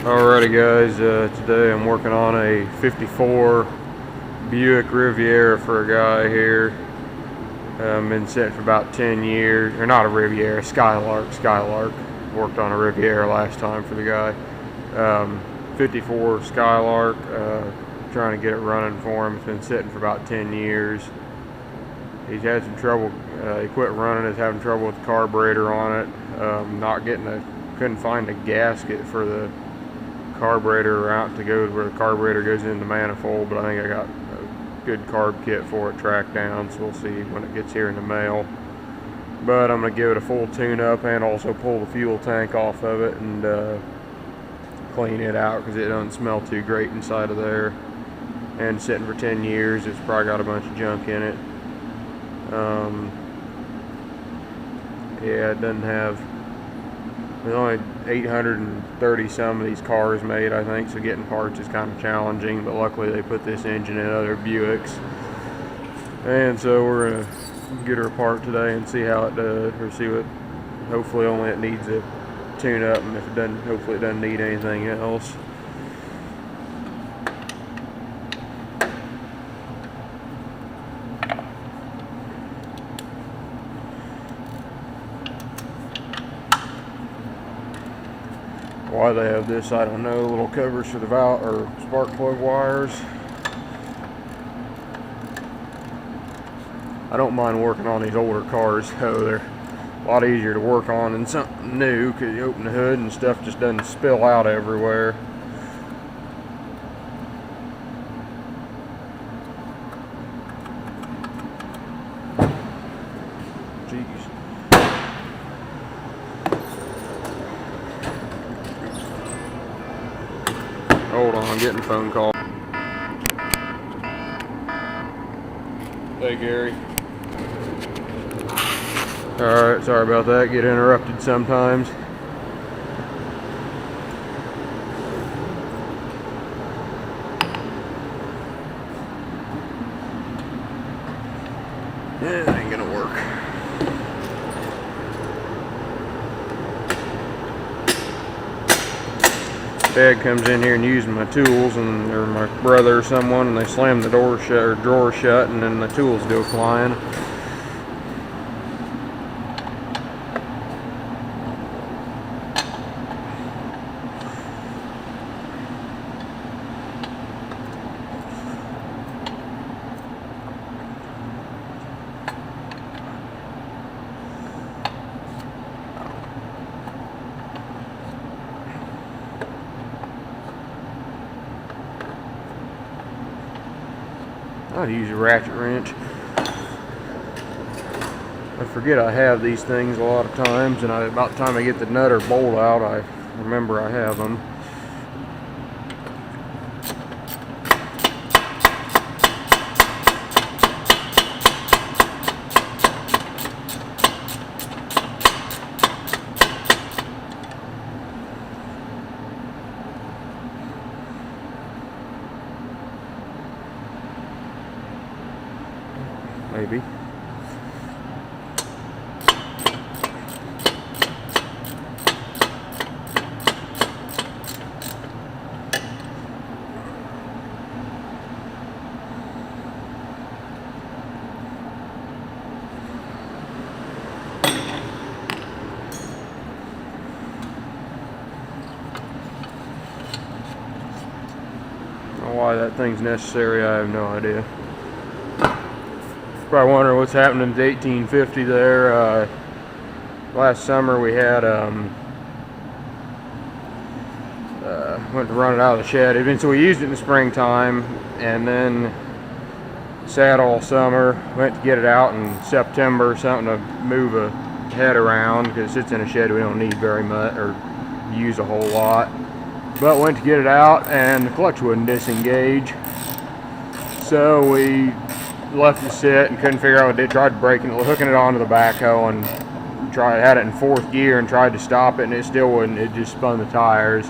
Alrighty guys, today I'm working on a 54 Buick Riviera for a guy here. Been sitting for about 10 years, or not a Riviera, Skylark. Worked on a Riviera last time for the guy. 54 Skylark, trying to get it running for him. It's been sitting for about 10 years. He's had some trouble, he quit running, is having trouble with the carburetor on it. Couldn't find a gasket for the carburetor out to go to where the carburetor goes in the manifold, but I think I got a good carb kit for it tracked down, so we'll see when it gets here in the mail. But I'm going to give it a full tune up and also pull the fuel tank off of it and clean it out because it doesn't smell too great inside of there. And sitting for 10 years, it's probably got a bunch of junk in it. Yeah, it doesn't have, there's only 830 some of these cars made, I think, so getting parts is kind of challenging, but luckily they put this engine in other Buicks. And so we're going to get her apart today and see how it does, or see what, hopefully only it needs a tune up, and if it doesn't, hopefully it doesn't need anything else. Why they have this, I don't know. Little covers for the valve or spark plug wires. I don't mind working on these older cars, so they're a lot easier to work on than something new because you open the hood and stuff just doesn't spill out everywhere. Jeez. Hold on, I'm getting a phone call. Hey, Gary. Alright, sorry about that. Get interrupted sometimes. Yeah, it ain't gonna work. Dad comes in here and using my tools, or my brother or someone, and they slam the door shut or drawer shut, and then the tools go flying. I'd use a ratchet wrench. I forget I have these things a lot of times, and about the time I get the nut or bolt out, I remember I have them. Maybe. Why that thing's necessary, I have no idea. Probably wondering what's happening to 1850 there. Last summer we had went to run it out of the shed. So we used it in the springtime and then sat all summer. Went to get it out in September, something to move a head around because it sits in a shed we don't need very much or use a whole lot. But went to get it out and the clutch wouldn't disengage, so we left it sit and couldn't figure out what it did. Tried hooking it onto the backhoe and had it in 4th gear and tried to stop it, and it still wouldn't. It just spun the tires.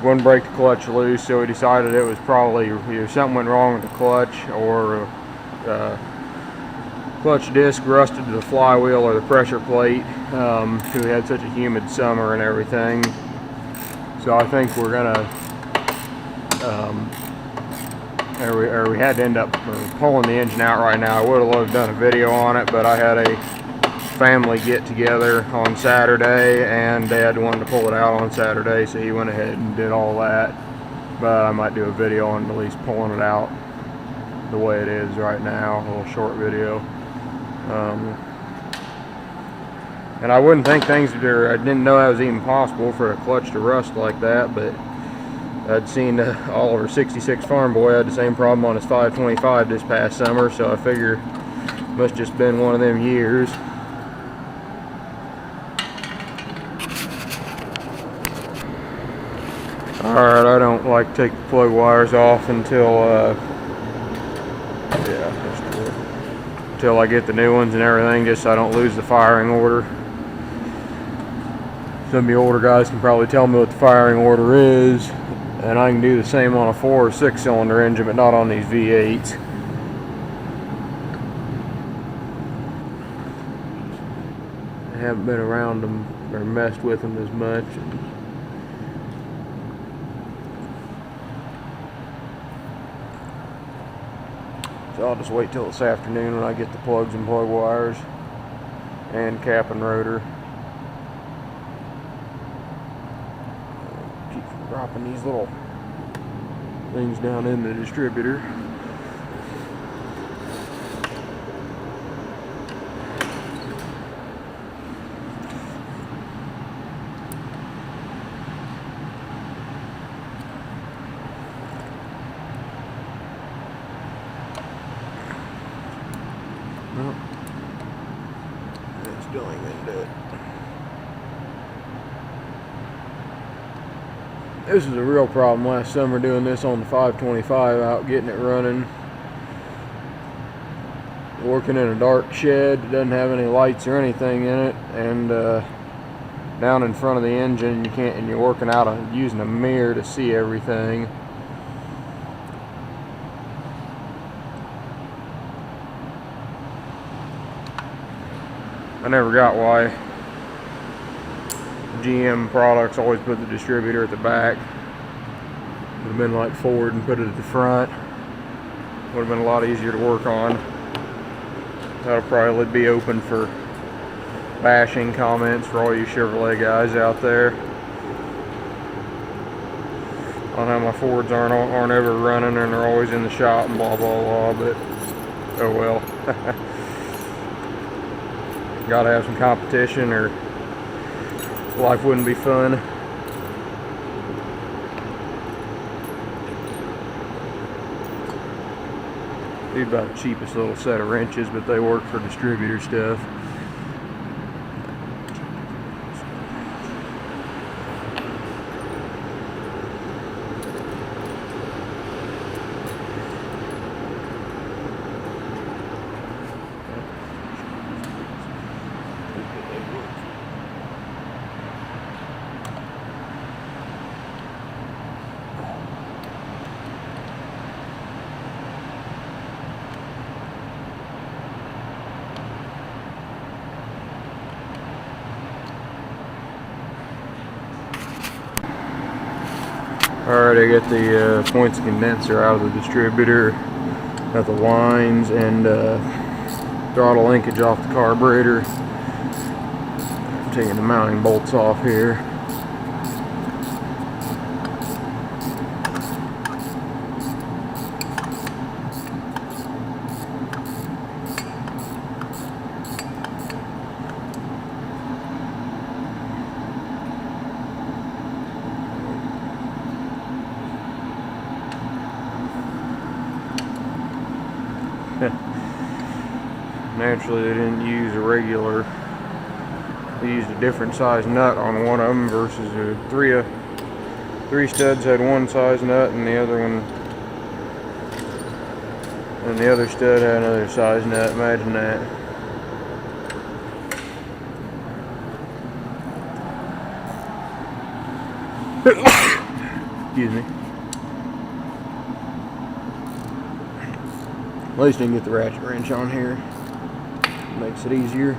Wouldn't break the clutch loose, so we decided it was probably either something went wrong with the clutch or clutch disc rusted to the flywheel or the pressure plate, because we had such a humid summer and everything. So I think we're gonna, we had to end up pulling the engine out right now. I would have loved to done a video on it, but I had a family get together on Saturday and Dad wanted to pull it out on Saturday, so he went ahead and did all that. But I might do a video on at least pulling it out the way it is right now, a little short video. And I wouldn't think I didn't know that was even possible for a clutch to rust like that, but I'd seen Oliver 66 Farm Boy had the same problem on his 525 this past summer, so I figure it must just been one of them years. Alright, I don't like to take the plug wires off until until I get the new ones and everything, just so I don't lose the firing order. Some of you older guys can probably tell me what the firing order is, and I can do the same on a 4 or 6 cylinder engine, but not on these V8s. I haven't been around them or messed with them as much. So I'll just wait till this afternoon when I get the plugs and plug wires and cap and rotor. Keep dropping these little things down in the distributor. Well, it's still ain't gonna do it. This was a real problem last summer doing this on the 525, out getting it running. Working in a dark shed that doesn't have any lights or anything in it, and down in front of the engine and you're working out using a mirror to see everything. I never got why GM products always put the distributor at the back. Would have been like Ford and put it at the front. Would have been a lot easier to work on. That'll probably be open for bashing comments for all you Chevrolet guys out there on how my Fords aren't ever running and they're always in the shop and blah blah blah, but oh well. Gotta have some competition or life wouldn't be fun. These are about the cheapest little set of wrenches, but they work for distributor stuff. Alright, I got the points condenser out of the distributor, got the lines and throttle linkage off the carburetor. I'm taking the mounting bolts off here. Naturally, they didn't use a regular. They used a different size nut on one of them versus three studs had one size nut, and the other stud had another size nut. Imagine that. Excuse me. At least I can get the ratchet wrench on here. makes it easier.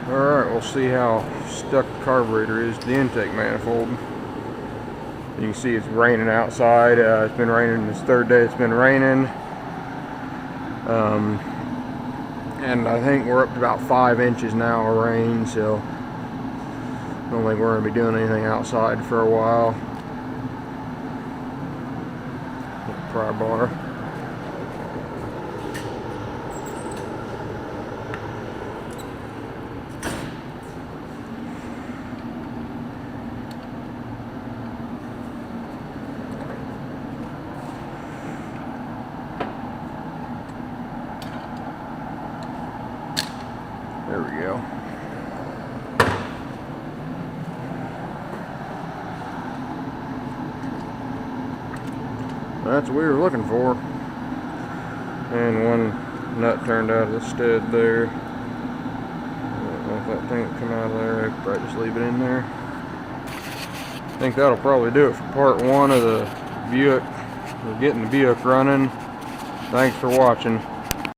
Alright, we'll see how stuck the carburetor is to the intake manifold. You can see it's raining outside. It's been raining, this third day it's been raining. And I think we're up to about 5 inches now of rain, so I don't think we're going to be doing anything outside for a while. Pry bar. There we go. That's what we were looking for. And one nut turned out of the stud there. I don't know if that thing will come out of there. I could probably just leave it in there. I think that'll probably do it for part 1 of the Buick. We're getting the Buick running. Thanks for watching.